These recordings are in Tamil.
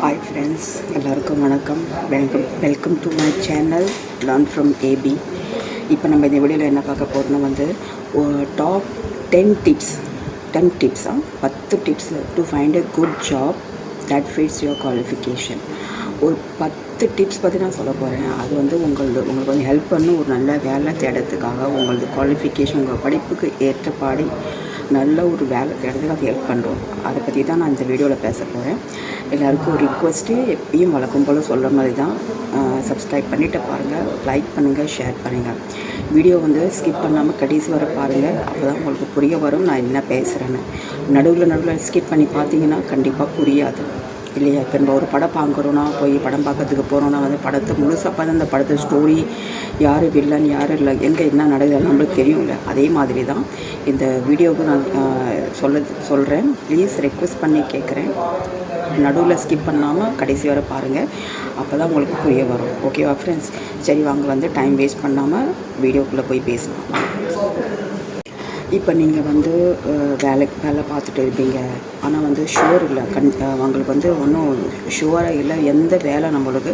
ஹாய் ஃப்ரெண்ட்ஸ், எல்லாருக்கும் வணக்கம். Welcome to my channel learn from AB. இப்போ நம்ம இந்த வீடியோவில் என்ன பார்க்க போகிறோம்னா top 10 tips 10 tips to find a good job that fits your qualification. ஒரு 10 டிப்ஸ் பற்றி நான் சொல்ல போகிறேன். அது உங்களுக்கு ஹெல்ப் பண்ணும் ஒரு நல்ல வேலை தேடுறதுக்காக. உங்களது குவாலிஃபிகேஷன் உங்கள் படிப்புக்கு ஏற்றபாடி நல்ல ஒரு வேலை தேடுறதுக்கு அது ஹெல்ப் பண்ணுறோம். அதை பற்றி தான் நான் இந்த வீடியோவில் பேச போகிறேன். எல்லாருக்கும் ஒரு ரிக்வெஸ்ட்டு, எப்பயும் வழக்கம் போல் சொல்கிற மாதிரி தான், சப்ஸ்கிரைப் பண்ணிவிட்டு பாருங்கள், லைக் பண்ணுங்கள், ஷேர் பண்ணுங்கள். வீடியோ ஸ்கிப் பண்ணாமல் கடைசி வர பாருங்கள். அப்போ தான் உங்களுக்கு புரிய வரும் நான் என்ன பேசுகிறேன்னு. நடுவில் ஸ்கிப் பண்ணி பார்த்தீங்கன்னா கண்டிப்பாக புரியாது இல்லையா? இப்போ நம்ம ஒரு படம் பார்க்குறோன்னா, போய் படம் பார்க்கறதுக்கு போகிறோன்னா படத்தை முழுசாக பார்த்து அந்த படத்தை ஸ்டோரி, யார் வில்லன் யார் இல்லை, எங்கே என்ன நடக்குது நம்மளுக்கு தெரியும்ல. அதே மாதிரி தான் இந்த வீடியோவுக்கு நான் சொல்கிறேன். ப்ளீஸ் ரெக்வெஸ்ட் பண்ணி கேட்குறேன், நடுவில் ஸ்கிப் பண்ணாமல் கடைசி வரை பாருங்கள். அப்போ தான் உங்களுக்கு புரிய வரும். ஓகேவா ஃப்ரெண்ட்ஸ்? சரி, வாங்க டைம் வேஸ்ட் பண்ணாமல் வீடியோக்குள்ளே போய் பேசலாம். இப்போ நீங்கள் வேலை பார்த்துட்டு இருப்பீங்க, ஆனால் ஷுவர் இல்லை, உங்களுக்கு ஒன்றும் ஷுவராக இல்லை எந்த வேலை நம்மளுக்கு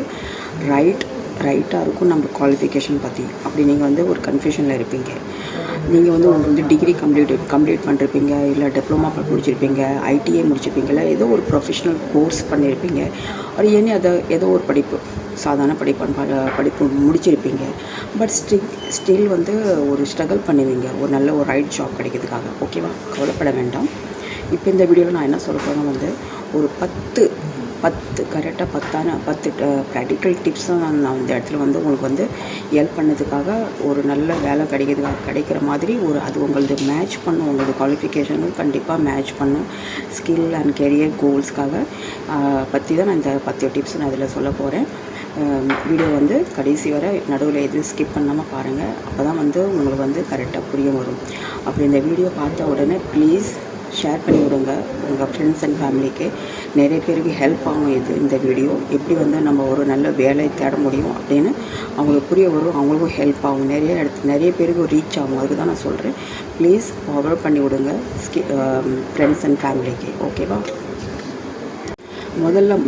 ரைட்டாக இருக்கும் நம்ம குவாலிஃபிகேஷன் பற்றி. அப்படி நீங்கள் ஒரு கன்ஃபியூஷனில் இருப்பீங்க. நீங்கள் உங்களுக்கு டிகிரி கம்ப்ளீட் பண்ணிருப்பீங்க, இல்லை டிப்ளமா முடிச்சிருப்பீங்க, ஐடிஐ முடிச்சிருப்பீங்க, இல்லை ஏதோ ஒரு ப்ரொஃபஷ்னல் கோர்ஸ் பண்ணியிருப்பீங்க. அது ஏதோ ஒரு சாதாரண படிப்பு முடிச்சிருப்பீங்க. பட் ஸ்டில் ஒரு ஸ்ட்ரகிள் பண்ணுவீங்க ஒரு நல்ல ஒரு ரைட் ஜாப் கிடைக்கிறதுக்காக. ஓகேவா? கவலைப்பட வேண்டாம். இப்போ இந்த வீடியோவில் நான் என்ன சொல்ல போகிறேன்னா ஒரு 10 கரெக்டாக 10 ப்ராக்டிக்கல் டிப்ஸ் தான் நான் இந்த இடத்துல உங்களுக்கு ஹெல்ப் பண்ணதுக்காக ஒரு நல்ல வேலை கிடைக்கிற மாதிரி அது உங்களது மேட்ச் பண்ணும், உங்களது குவாலிஃபிகேஷனும் கண்டிப்பாக மேட்ச் பண்ணும். ஸ்கில் அண்ட் கெரியர் கோல்ஸ்க்காக பற்றி தான் நான் இந்த 10 டிப்ஸ் நான் அதில் சொல்ல போகிறேன். வீடியோ கடைசி வரை நடுவில் எதுவும் ஸ்கிப் பண்ணாமல் பாருங்கள். அப்போ தான் உங்களுக்கு கரெக்டாக புரிய வரும். அப்படி இந்த வீடியோ பார்த்த உடனே ப்ளீஸ் ஷேர் பண்ணி விடுங்க உங்கள் ஃப்ரெண்ட்ஸ் அண்ட் ஃபேமிலிக்கு. நிறைய பேருக்கு ஹெல்ப் ஆகும் இந்த வீடியோ. எப்படி நம்ம ஒரு நல்ல வேலை தேட முடியும் அப்படின்னு அவங்களுக்கு புரிய வரும், அவங்களுக்கும் ஹெல்ப் ஆகும். நிறைய பேருக்கு ரீச் ஆகும். அதுக்கு தான் நான் சொல்கிறேன். ப்ளீஸ் ஃபார்வர்ட் பண்ணி விடுங்க ஃப்ரெண்ட்ஸ் அண்ட் ஃபேமிலிக்கு. ஓகேவா?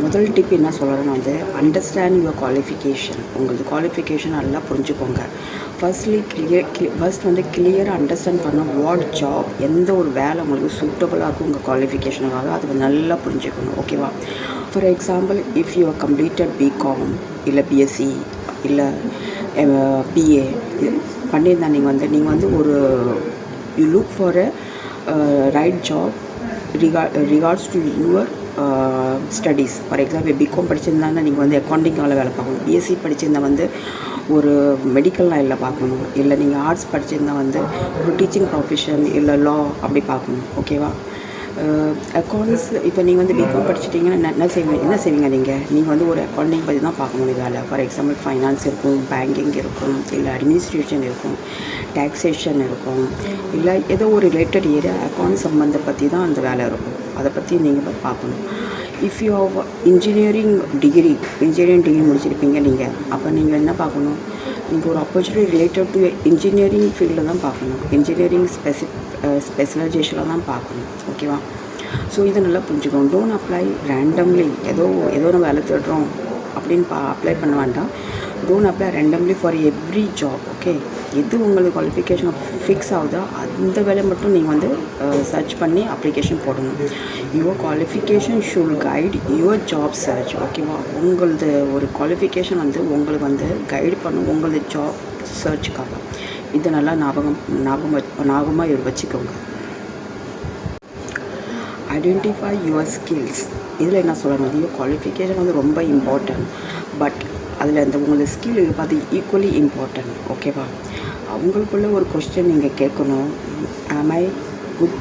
முதல் டிப் என்ன சொல்கிறேன்னா அண்டர்ஸ்டாண்ட் யுவர் குவாலிஃபிகேஷன். உங்களது குவாலிஃபிகேஷன் நல்லா புரிஞ்சுக்கோங்க. ஃபர்ஸ்ட் கிளியராக அண்டர்ஸ்டாண்ட் பண்ண வாட் ஜாப், எந்த ஒரு வேலை உங்களுக்கு சூட்டபுளாக இருக்கும் உங்கள் குவாலிஃபிகேஷனுக்காக, அது நல்லா புரிஞ்சுக்கணும். ஓகேவா? For example, if you are completed B Com இல்லை பிஎஸ்சி இல்லை பிஏ பண்ணியிருந்தா நீங்கள் ஒரு you look for a right job regards to your studies. For example, B Com படிச்சிருந்தாங்கன்னா நீங்கள் அக்கௌண்டிங்கால் வேலை பார்க்கணும். பிஎஸ்சி படிச்சிருந்தா ஒரு மெடிக்கல் லைனில் பார்க்கணும். இல்லை நீங்கள் ஆர்ட்ஸ் படிச்சிருந்தால் ஒரு டீச்சிங் ப்ரொஃபஷன் இல்லை லா அப்படி பார்க்கணும். ஓகேவா? அக்கௌண்ட்ஸ் இப்போ நீங்கள் பிகாம் படிச்சிட்டிங்கன்னா என்ன செய்வீங்க நீங்கள் ஒரு அக்கௌண்டிங் பற்றி தான் பார்க்க முடியும் வேலை. ஃபார் எக்ஸாம்பிள், ஃபைனான்ஸ் இருக்கும், பேங்கிங் இருக்கும், இல்லை அட்மினிஸ்ட்ரேஷன் இருக்கும், டேக்ஸேஷன் இருக்கும், இல்லை ஏதோ ஒரு ரிலேட்டட் ஏரியா அக்கௌண்ட் சம்மந்த பற்றி தான் அந்த வேலை இருக்கும். அதை பற்றி நீங்கள் பார்க்கணும். இஃப் யூ இன்ஜினியரிங் டிகிரி முடிச்சிருப்பீங்க நீங்கள், அப்போ நீங்கள் என்ன பார்க்கணும்? நீங்கள் ஒரு ஆப்பர்ச்சுனிட்டி ரிலேட்டட் டு இன்ஜினியரிங் ஃபீல்டில் தான் பார்க்கணும். இன்ஜினியரிங் ஸ்பெஷலைசேஷனில் தான் பார்க்கணும். ஓகேவா? ஸோ இதை நல்லா புரிஞ்சுக்கணும். Don't apply randomly. ஏதோ நம்ம வேலை தேடுறோம் அப்படின்னு அப்ளை பண்ண வேண்டாம். Don't apply randomly for every job. Okay? எது உங்களுக்கு குவாலிஃபிகேஷன் ஃபிக்ஸ் ஆகுதோ அந்த வேலை மட்டும் நீங்கள் சர்ச் பண்ணி அப்ளிகேஷன் போடணும். Your qualification should guide your job search. ஓகேவா? உங்களது ஒரு குவாலிஃபிகேஷன் உங்களுக்கு கைடு பண்ணும் உங்களது ஜாப் சர்ச்சுக்காக. இதை நல்லா ஞாபகமாக வச்சுக்கோங்க. Identify your skills. இதில் என்ன சொல்லணும், யுவர் குவாலிஃபிகேஷன் ரொம்ப இம்பார்ட்டன்ட். பட் அதில் உங்களோட ஸ்கில் அது ஈக்குவலி இம்பார்ட்டன்ட். ஓகேவா? அவங்களுக்குள்ள ஒரு கொஸ்டின் நீங்கள் கேட்கணும். ஆம் ஐ குட்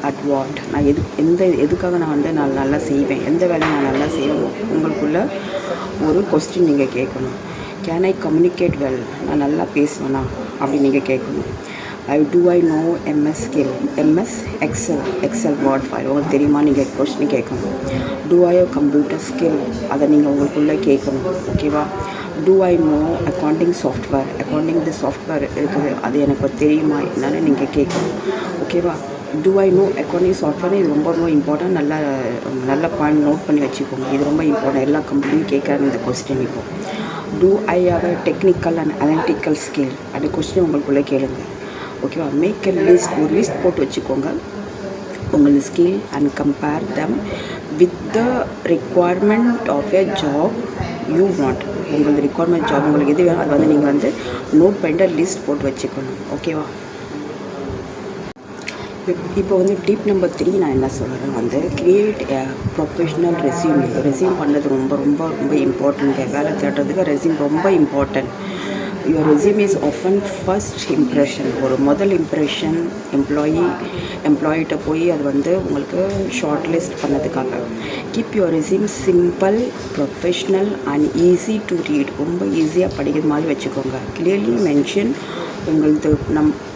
அட் வாட்? நான் எதுக்காக நான் நல்லா செய்வேன், எந்த வேலையை நான் நல்லா செய்வேன்? உங்களுக்குள்ள ஒரு கொஸ்டின் நீங்கள் கேட்கணும். Can I communicate well? நான் நல்லா பேசுவேனா அப்படின்னு நீங்கள் கேட்கணும். I know MS Excel Word file உங்களுக்கு தெரியுமா? நீங்கள் கொஸ்டின் கேட்கணும். Do I computer skill? அதை நீங்கள் உங்களுக்குள்ளே கேட்கணும். ஓகேவா? Do I know accounting software? Accounting software இருக்குது, அது எனக்கு தெரியுமா என்னன்னு நீங்கள் கேட்கணும். ஓகேவா? Do I know accounting software, இது ரொம்ப ரொம்ப இம்பார்ட்டன்ட். நல்ல பாயிண்ட் நோட் பண்ணி வச்சுக்கோங்க. இது ரொம்ப இம்பார்ட்டன்ட். எல்லா கம்பெனியும் கேட்குறாங்க இந்த கொஸ்டின். இப்போ do I have a technical and analytical skill, அந்த கொஸ்டின் உங்களுக்குள்ளே கேளுங்க. ஓகேவா? மேக் எ லிஸ்ட், ஒரு லிஸ்ட் போட்டு வச்சுக்கோங்க உங்கள் skill and compare them with the requirement of a job you want. உங்களுக்கு ரிக்குவயர்மெண்ட் ஜாப் உங்களுக்கு எது வேணும் அது வந்து நீங்கள் வந்து நோட் பண்ணிட்டு லிஸ்ட் போட்டு வச்சுக்கணும். ஓகேவா? இப்போ வந்து டிப் நம்பர் 3 நான் என்ன சொல்கிறேன் வந்து, கிரியேட் எ ப்ரொஃபஷ்னல் ரெஸ்யூம் பண்ணுறது ரொம்ப ரொம்ப ரொம்ப இம்பார்ட்டன்ட். வேலை தேடுறதுக்கு ரெஸ்யூம் ரொம்ப important. Your resume is often first impression. ஒரு முதல் இம்ப்ரெஷன் எம்ப்ளாயிட்ட போய் அது வந்து உங்களுக்கு ஷார்ட் லிஸ்ட் பண்ணதுக்காக. Keep your resume simple, professional and easy to read. ரொம்ப ஈஸியாக படிக்கிற மாதிரி வச்சுக்கோங்க. கிளியர்லி மென்ஷன் உங்களது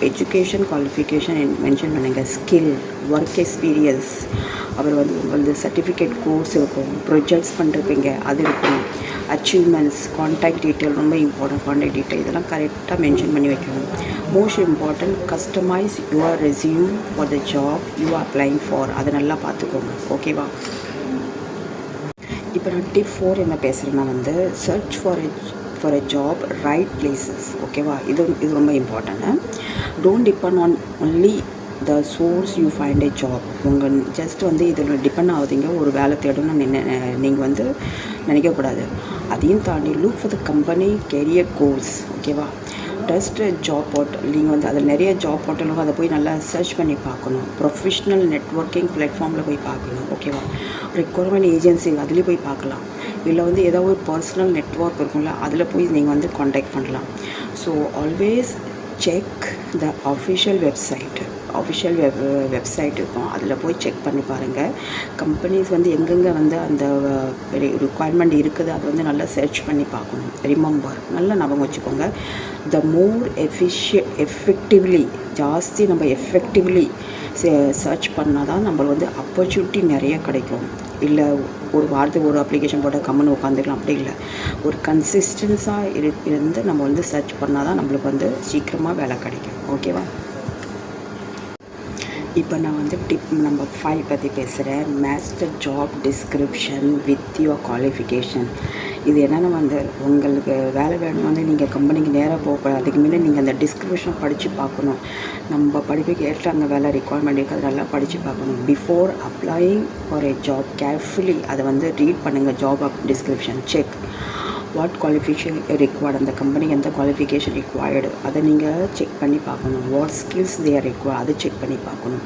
எஜுகேஷன் குவாலிஃபிகேஷன் மென்ஷன் பண்ணுங்கள். ஸ்கில், ஒர்க் எக்ஸ்பீரியன்ஸ், அப்புறம் வந்து உங்களது சர்டிஃபிகேட் கோர்ஸ் இருக்கும், ப்ரொஜெக்ட்ஸ் பண்ணிருப்பீங்க அது இருக்கும், அச்சீவ்மெண்ட்ஸ், கான்டாக்ட் டீட்டெயில் ரொம்ப இம்பார்ட்டன்ட். கான்டாக்ட் டீட்டெயில் இதெல்லாம் கரெக்டாக மென்ஷன் பண்ணி வைக்கணும். Most important, customise your resume for the job you are applying for. அதை நல்லா பார்த்துக்கோங்க. ஓகேவா? இப்போ நான் டிப் 4 என்ன பேசுகிறேன்னா வந்து, search for a job right places. ஓகேவா? இது ரொம்ப important. Don't depend on only the source you find a job. உங்கள் ஜஸ்ட் வந்து இதில் டிபெண்ட் ஆகுதுங்க ஒரு வேலை தேடணும்னு நீங்கள் வந்து நினைக்கக்கூடாது. அதையும் தாண்டி look for the company career goals. ஓகேவா? ட்ரஸ்ட் ஜாப் போர்ட்டல், நீங்கள் வந்து அதில் நிறைய ஜாப் போர்ட்டலும் அதை போய் நல்லா சர்ச் பண்ணி பார்க்கணும். ப்ரொஃபஷ்னல் நெட்வொர்க்கிங் பிளாட்ஃபார்மில் போய் பார்க்கணும். ஓகேவா? ரெக்வயர்மெண்ட் ஏஜென்சி அதுலேயும் போய் பார்க்கலாம். இல்லை வந்து ஏதாவது ஒரு பர்சனல் நெட்வொர்க் இருக்கும்ல, அதில் போய் நீங்கள் வந்து காண்டாக்ட் பண்ணலாம். So always check the official website இருக்கும், அதில் போய் செக் பண்ணி பாருங்கள். கம்பெனிஸ் வந்து எங்கெங்கே வந்து அந்த ரிக்குவயர்மெண்ட் இருக்குது அதை வந்து நல்லா சர்ச் பண்ணி பார்க்கணும். ரிமெம்பர், நல்லா ஞாபகம் வச்சுக்கோங்க. த மோர் எஃபெக்டிவ்லி, ஜாஸ்தி நம்ம எஃபெக்டிவ்லி சர்ச் பண்ணால் தான் நம்மளுக்கு வந்து ஆப்பர்ச்சுனிட்டி நிறைய கிடைக்கும். இல்லை ஒரு வாரத்துக்கு ஒரு அப்ளிகேஷன் போட்டால் கம்முன்னு உட்காந்துக்கலாம், அப்படி இல்லை. ஒரு கன்சிஸ்டன்ஸாக இருந்து நம்ம வந்து சர்ச் பண்ணால் தான் நம்மளுக்கு வந்து சீக்கிரமாக வேலை கிடைக்கும். ஓகேவா? இப்போ நான் வந்து டிப் நம்பர் 5 பற்றி பேசுகிறேன். Match the job description with your qualification. இது என்னென்னா வந்து, உங்களுக்கு வேலை வேணும் வந்து நீங்கள் கம்பெனிக்கு நேராக போகக்கூடாது. அதுக்கு முன்னாடி நீங்கள் அந்த டிஸ்கிரிப்ஷன் படித்து பார்க்கணும். நம்ம படிப்புக்கு ஏற்ற அங்கே வேலை ரிக்குவயர்மெண்ட் இருக்குது, அது நல்லா படித்து பார்க்கணும். Before applying for a job carefully அதை வந்து ரீட் பண்ணுங்கள். Job description check what qualification required, அந்த கம்பெனிக்கு எந்த குவாலிஃபிகேஷன் ரிக்வயர்டு அதை நீங்கள் செக் பண்ணி பார்க்கணும். What skills they are required அதை செக் பண்ணி பார்க்கணும்.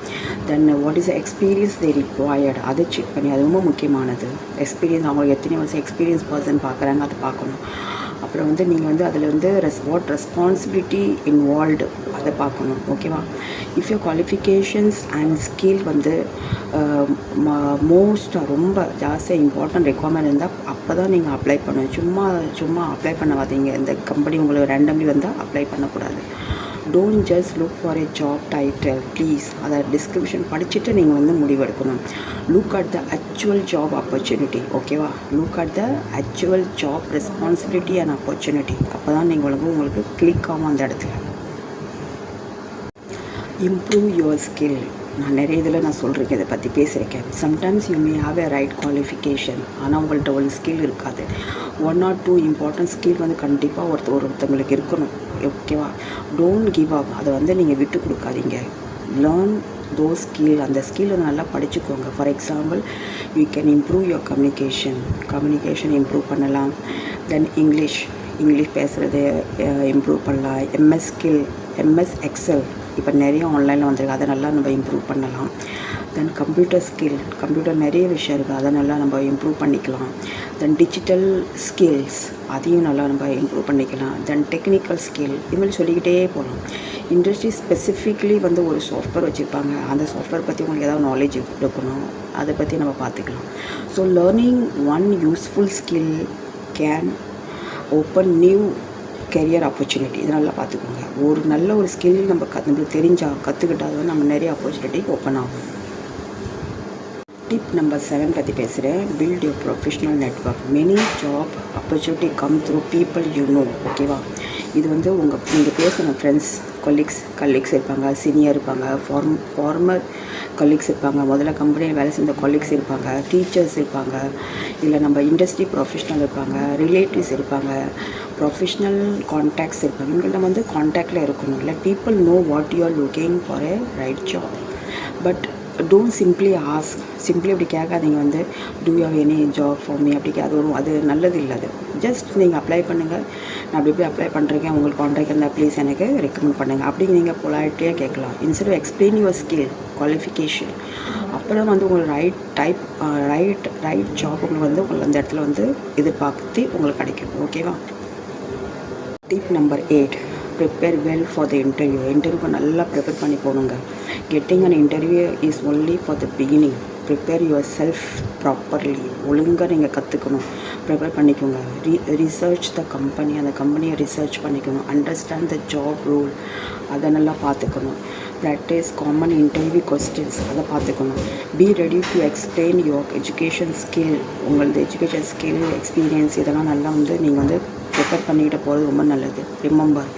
Then what is experience they required அதை செக் பண்ணி, அது ரொம்ப முக்கியமானது. எக்ஸ்பீரியன்ஸ், அவங்களுக்கு எத்தனை வருஷம் எக்ஸ்பீரியன்ஸ் பர்சன் பார்க்குறாங்க அதை பார்க்கணும். அப்புறம் வந்து நீங்கள் வந்து அதில் வந்து வாட் ரெஸ்பான்சிபிலிட்டி இன்வால்வ்டு அதை பார்க்கணும். ஓகேவா? If your qualifications and skill வந்து மோஸ்ட்டாக ரொம்ப ஜாஸ்தியாக இம்பார்ட்டன்ட் ரெக்குவயர்மெண்ட் இருந்தால் அப்போ தான் நீங்கள் அப்ளை பண்ணணும். சும்மா அப்ளை பண்ண வாதீங்க. இந்த கம்பெனி உங்களுக்கு ரேண்டம்லி வந்தால் அப்ளை பண்ணக்கூடாது. Don't just look for a job title please. அதை டிஸ்கிரிப்ஷன் படிச்சுட்டு நீங்கள் வந்து முடிவெடுக்கணும். Look at the actual job opportunity. ஓகேவா? Look at the actual job responsibility and opportunity. அப்போ தான் நீங்கள் உங்களுக்கு கிளிக் ஆகும் அந்த இடத்துல. Improve your skill. நான் நிறைய இதில் நான் சொல்கிறேன், இதை பற்றி பேசியிருக்கேன். Sometimes you may have a right qualification, ஆனால் உங்கள்கிட்ட ஒரு ஸ்கில் இருக்காது. 1 or 2 இம்பார்ட்டன்ட் ஸ்கில் வந்து கண்டிப்பாக ஒருத்தங்களுக்கு இருக்கணும். ஓகேவா? டோன்ட் கிவ் அப். அதை வந்து நீங்கள் விட்டு கொடுக்காதீங்க. Learn those skill. அந்த ஸ்கில் நல்லா படிச்சுக்கோங்க. For example, you can improve your communication improve பண்ணலாம். தென் இங்கிலீஷ் பேசுகிறது இம்ப்ரூவ் பண்ணலாம். எம்எஸ் எக்ஸல் இப்போ நிறைய ஆன்லைனில் வந்திருக்கு, அதை நல்லா நம்ம இம்ப்ரூவ் பண்ணலாம். தென் கம்ப்யூட்டர் நிறைய விஷயம் இருக்குது, அதை நல்லா நம்ம இம்ப்ரூவ் பண்ணிக்கலாம். தென் டிஜிட்டல் ஸ்கில்ஸ் அதையும் நல்லா நம்ம இம்ப்ரூவ் பண்ணிக்கலாம். தென் டெக்னிக்கல் ஸ்கில், இதுமாதிரி சொல்லிக்கிட்டே போகலாம். இண்டஸ்ட்ரி ஸ்பெசிஃபிக்லி வந்து ஒரு சாஃப்ட்வேர் வச்சுருப்பாங்க, அந்த சாஃப்ட்வேர் பற்றி உங்களுக்கு ஏதாவது நாலேஜ் இருக்கணும், அதை பற்றி நம்ம பார்த்துக்கலாம். So learning one useful skill can open new career opportunity. இது நல்லா பார்த்துக்கோங்க. ஒரு நல்ல ஒரு ஸ்கில் நம்மளுக்கு கற்றுக்கிட்டால் தான் நம்ம நிறைய ஆப்பர்ச்சுனிட்டி ஓப்பன் ஆகும். டிப் நம்பர் 7 பற்றி பேசுகிறேன். Build your professional network. Many job opportunity come through people you know. ஓகேவா? இது வந்து நீங்கள் பேசின ஃப்ரெண்ட்ஸ் கலீக்ஸ் இருப்பாங்க, சீனியர் இருப்பாங்க, ஃபார்மர் கலீக்ஸ் இருப்பாங்க, முதல்ல கம்பெனியில் வேலை செஞ்ச கலீக்ஸ் இருப்பாங்க, டீச்சர்ஸ் இருப்பாங்க, இல்லை நம்ம இண்டஸ்ட்ரி ப்ரொஃபஷ்னல் இருப்பாங்க, ரிலேட்டிவ்ஸ் இருப்பாங்க, ப்ரொஃபஷ்னல் கான்டாக்ட்ஸ் இருப்பாங்க. இவங்கள்ட்ட வந்து கான்டாக்டில் இருக்கணும். இல்லை people know what you are looking for a right job. But don't simply இப்படி கேட்காதீங்க வந்து do you have any job for me அப்படி அது நல்லது இல்லை. அது ஜஸ்ட் நீங்கள் அப்ளை பண்ணுங்கள், நான் அப்படி அப்ளை பண்ணுறேன், உங்களுக்கு கான்டாக்ட் இருந்தால் ப்ளீஸ் எனக்கு ரெக்கமெண்ட் பண்ணுங்கள் அப்படிங்க நீங்கள் பொலைட்டியாக கேட்கலாம். Instead of explain your skill qualification. அப்புறம் வந்து உங்களுக்கு ரைட் ஜாப் உங்களுக்கு வந்து உங்களுக்கு அந்த இடத்துல வந்து எதிர்பார்த்து உங்களுக்கு கிடைக்கும். ஓகேவா? Tip number 8, prepare well for the இன்டர்வியூக்கு நல்லா ப்ரிப்பேர் பண்ணி போகணுங்க. Getting an interview is only for the beginning. Prepare yourself properly. ஒழுங்காக நீங்கள் கற்றுக்கணும், ப்ரிப்பேர் பண்ணிக்கோங்க. ரிசர்ச் த கம்பெனி, அந்த கம்பெனியை ரிசர்ச் பண்ணிக்கணும். அண்டர்ஸ்டாண்ட் த ஜாப் ரூல், அதை நல்லா பார்த்துக்கணும். ப்ராக்டிஸ் காமன் இன்டர்வியூ கொஸ்டின்ஸ், அதை பார்த்துக்கணும். Be ready to explain your education skill. உங்களது எஜுகேஷன் ஸ்கில், எக்ஸ்பீரியன்ஸ் இதெல்லாம் நல்லா வந்து நீங்கள் வந்து ப்ரிப்பேர் பண்ணிக்கிட்டு போகிறது ரொம்ப நல்லது. Remember,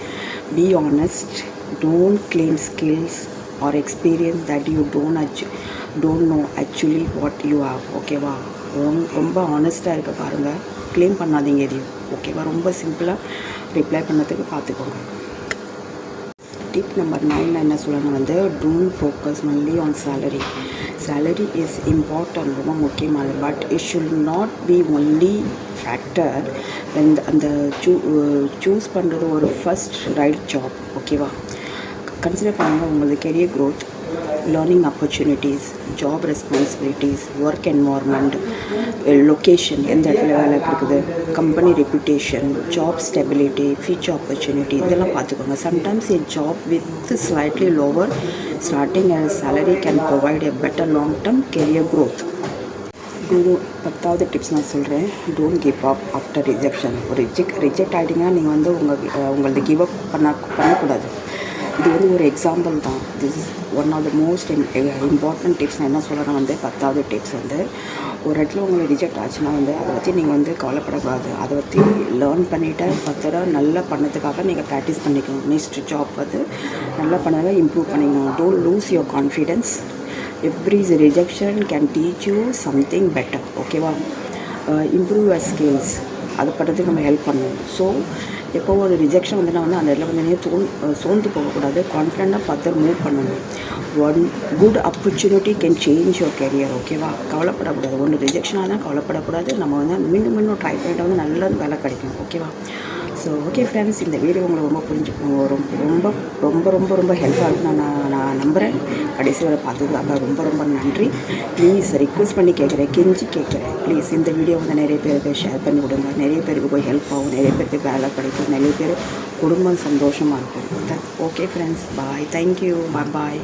be honest, don't claim skills or experience that you don't know actually what you have. ஓகேவா? ரொம்ப ஆனஸ்ட்டாக இருக்க பாருங்கள், கிளைம் பண்ணாதீங்க எதையும். ஓகேவா? ரொம்ப சிம்பிளாக ரிப்ளை பண்ணதுக்கு பார்த்துக்கோங்க. டிப் நம்பர் 9 என்ன சொல்லணும் வந்து don't focus only on salary. Salary is important, ரொம்ப முக்கியமானது. But it should not be only factor அந்த சூஸ் பண்ணுறது ஒரு ஃபஸ்ட் ரைட் ஜாப். ஓகேவா? கன்சிடர் பண்ணுங்கள் உங்களது career growth, learning opportunities, job responsibilities, work environment, location, எந்த இடத்துல வேலை இருக்குது, company reputation, job stability, future opportunity, இதெல்லாம் பார்த்துக்கோங்க. Sometimes a job with slightly lower starting salary can provide a better long-term career growth. 10வது டிப்ஸ் நான் சொல்கிறேன். Don't give up after rejection. Reject ஆகிட்டிங்கன்னா நீங்கள் வந்து உங்களது கிவ் அப் பண்ணக்கூடாது. இது வந்து ஒரு எக்ஸாம்பிள் தான். This is one of the most important tips. நான் என்ன சொல்கிறேன்னா வந்து 10வது டிப்ஸ் வந்து ஒரு இடத்துல உங்களை ரிஜெக்ட் ஆச்சுன்னா வந்து அதை பற்றி நீங்கள் வந்து கவலைப்படக்கூடாது. அதை பற்றி லேர்ன் பண்ணிவிட்டு ஃபர்தராக நல்லா பண்ணதுக்காக நீங்கள் ப்ராக்டிஸ் பண்ணிக்கணும். நெக்ஸ்ட் ஜாப் வந்து நல்லா பண்ணதாக இம்ப்ரூவ் பண்ணிக்கணும். Don't lose your confidence. Every rejection can teach you something better. ஓகேவா? இம்ப்ரூவ் யுவர் ஸ்கில்ஸ், அதை பண்ணுறதுக்கு நம்ம ஹெல்ப் பண்ணணும். ஸோ எப்போ ஒரு ரிஜெக்ஷன் வந்துன்னா வந்து அந்த இடத்துல வந்து சோர்ந்து போகக்கூடாது, கான்ஃபிடென்ட்டாக ஃபர்தர் மூவ் பண்ணணும். One good opportunity can change your career. ஓகேவா? கவலைப்படக்கூடாது. ஒன்று ரிஜெக்ஷனாக தான் கவலைப்படக்கூடாது. நம்ம வந்து மீண்டும் ட்ரை பண்ணிட்டு வந்து நல்ல வேலை கிடைக்கும். ஓகேவா? ஸோ ஓகே ஃப்ரெண்ட்ஸ், இந்த வீடியோ உங்களுக்கு ரொம்ப ஹெல்ப்பாக இருக்கும் நான் நம்புகிறேன். கடைசி வரை பார்த்ததுக்காக ரொம்ப நன்றி. ப்ளீஸ் ரிக்வெஸ்ட் பண்ணி கேட்குறேன், கெஞ்சி கேட்குறேன், ப்ளீஸ் இந்த வீடியோ வந்து நிறைய பேருக்கு ஷேர் பண்ணி விடுங்க. நிறைய பேருக்கு போய் ஹெல்ப் ஆகும், நிறைய பேருக்கு வேலை கிடைக்கும், நிறைய பேர் குடும்பம் சந்தோஷமாக இருக்கும். ஓகே ஃப்ரெண்ட்ஸ், பாய், தேங்க்யூ, பாய்.